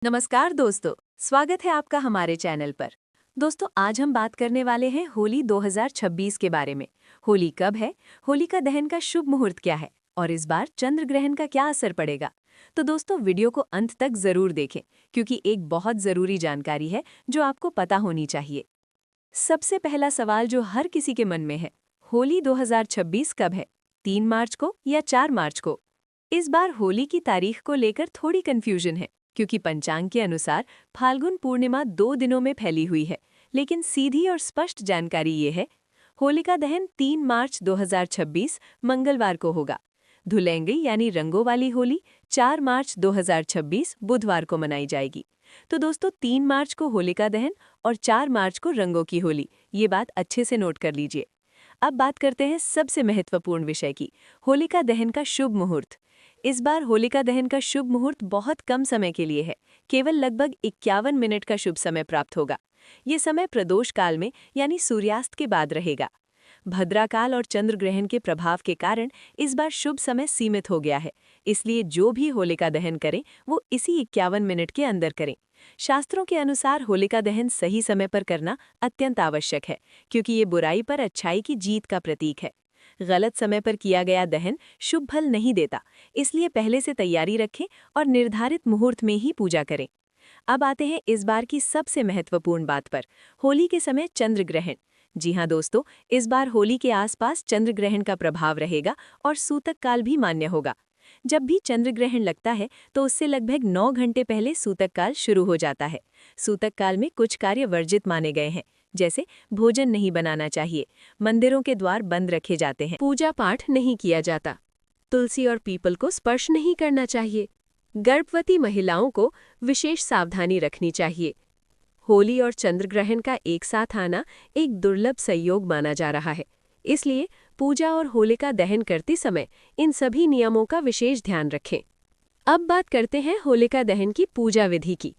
नमस्कार दोस्तों, स्वागत है आपका हमारे चैनल पर। दोस्तों, आज हम बात करने वाले हैं होली 2026 के बारे में। होली कब है, होलिका दहन का शुभ मुहूर्त क्या है और इस बार चंद्र ग्रहण का क्या असर पड़ेगा। तो दोस्तों, वीडियो को अंत तक जरूर देखें क्योंकि एक बहुत जरूरी जानकारी है जो आपको पता होनी चाहिए। सबसे पहला सवाल जो हर किसी के मन में है, होली 2026 कब है, 3 मार्च को या 4 मार्च को। इस बार होली की तारीख को लेकर थोड़ी कंफ्यूजन है क्योंकि पंचांग के अनुसार फाल्गुन पूर्णिमा 2 दिनों में फैली हुई है, लेकिन सीधी और स्पष्ट जानकारी ये है, होलिका दहन 3 मार्च 2026 मंगलवार को होगा। धुलेंगी यानी रंगों वाली होली 4 मार्च 2026 बुधवार को मनाई जाएगी। तो दोस्तों, 3 मार्च को होलिका दहन और 4 मार्च को रंगों की होली, ये बात अच्छे से नोट कर लीजिए। अब बात करते हैं सबसे महत्वपूर्ण विषय की, होलिका दहन का शुभ मुहूर्त। इस बार होलिका दहन का शुभ मुहूर्त बहुत कम समय के लिए है, केवल लगभग 51 मिनट का शुभ समय प्राप्त होगा। ये समय प्रदोष काल में यानी सूर्यास्त के बाद रहेगा। भद्राकाल और चंद्र ग्रहण के प्रभाव के कारण इस बार शुभ समय सीमित हो गया है, इसलिए जो भी होलिका दहन करें वो इसी 51 मिनट के अंदर करें। शास्त्रों के अनुसार होलिका दहन सही समय पर करना अत्यंत आवश्यक है क्योंकि ये बुराई पर अच्छाई की जीत का प्रतीक है। गलत समय पर किया गया दहन शुभ फल नहीं देता, इसलिए पहले से तैयारी रखें और निर्धारित मुहूर्त में ही पूजा करें। अब आते हैं इस बार की सबसे महत्वपूर्ण बात पर, होली के समय चंद्र ग्रहण। जी हाँ दोस्तों, इस बार होली के आसपास चंद्र ग्रहण का प्रभाव रहेगा और सूतक काल भी मान्य होगा। जब भी चंद्र ग्रहण लगता है तो उससे लगभग 9 घंटे पहले सूतक काल शुरू हो जाता है। सूतक काल में कुछ कार्य वर्जित माने गए हैं, जैसे भोजन नहीं बनाना चाहिए, मंदिरों के द्वार बंद रखे जाते हैं, पूजा पाठ नहीं किया जाता, तुलसी और पीपल को स्पर्श नहीं करना चाहिए, गर्भवती महिलाओं को विशेष सावधानी रखनी चाहिए। होली और चंद्र ग्रहण का एक साथ आना एक दुर्लभ संयोग माना जा रहा है, इसलिए पूजा और होलिका दहन करते समय इन सभी नियमों का विशेष ध्यान रखें। अब बात करते हैं होलिका दहन की पूजा विधि की।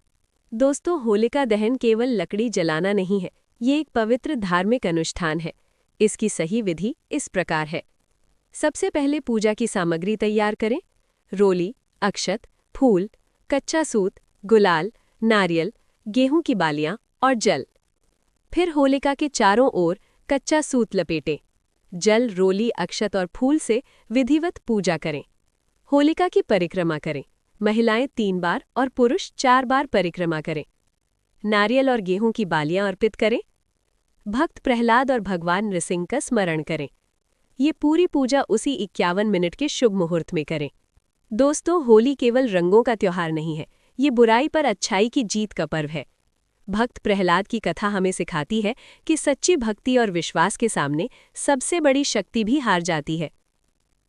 दोस्तों, होलिका दहन केवल लकड़ी जलाना नहीं है, ये एक पवित्र धार्मिक अनुष्ठान है। इसकी सही विधि इस प्रकार है। सबसे पहले पूजा की सामग्री तैयार करें। रोली, अक्षत, फूल, कच्चा सूत, गुलाल, नारियल, गेहूं की बालियां और जल। फिर होलिका के चारों ओर कच्चा सूत लपेटें। जल, रोली, अक्षत और फूल से विधिवत पूजा करें। होलिका की परिक्रमा करें। महिलाएं 3 बार और पुरुष 4 बार परिक्रमा करें। नारियल और गेहूं की बालियां अर्पित करें। भक्त प्रहलाद और भगवान नृसिंह का स्मरण करें। ये पूरी पूजा उसी 51 मिनट के शुभ मुहूर्त में करें। दोस्तों, होली केवल रंगों का त्योहार नहीं है, ये बुराई पर अच्छाई की जीत का पर्व है। भक्त प्रहलाद की कथा हमें सिखाती है कि सच्ची भक्ति और विश्वास के सामने सबसे बड़ी शक्ति भी हार जाती है।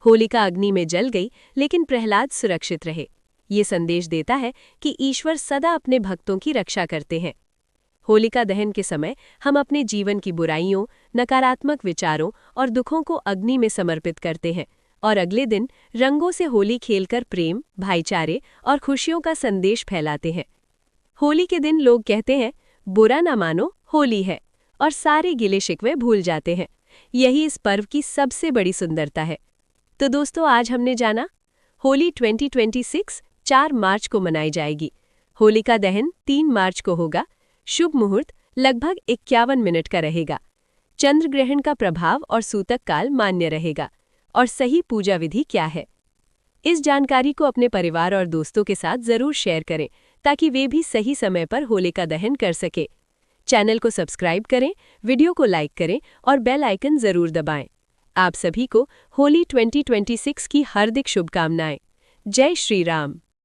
होलिका अग्नि में जल गई, लेकिन प्रहलाद सुरक्षित रहे। ये संदेश देता है कि ईश्वर सदा अपने भक्तों की रक्षा करते हैं। होलिका दहन के समय हम अपने जीवन की बुराइयों, नकारात्मक विचारों और दुखों को अग्नि में समर्पित करते हैं और अगले दिन रंगों से होली खेलकर प्रेम, भाईचारे और खुशियों का संदेश फैलाते हैं। होली के दिन लोग कहते हैं, बुरा ना मानो, होली है, और सारे गिले शिकवे भूल जाते हैं। यही इस पर्व की सबसे बड़ी सुंदरता है। तो दोस्तों, आज हमने जाना, होली 2026 4 मार्च को मनाई जाएगी। होलिका दहन 3 मार्च को होगा। शुभ मुहूर्त लगभग 51 मिनट का रहेगा। चंद्र ग्रहण का प्रभाव और सूतक काल मान्य रहेगा। और सही पूजा विधि क्या है, इस जानकारी को अपने परिवार और दोस्तों के साथ जरूर शेयर करें ताकि वे भी सही समय पर होलिका दहन कर सके। चैनल को सब्सक्राइब करें, वीडियो को लाइक करें और बेल आइकन जरूर दबाएं। आप सभी को होली 2026 की हार्दिक शुभकामनाएं। जय श्री राम।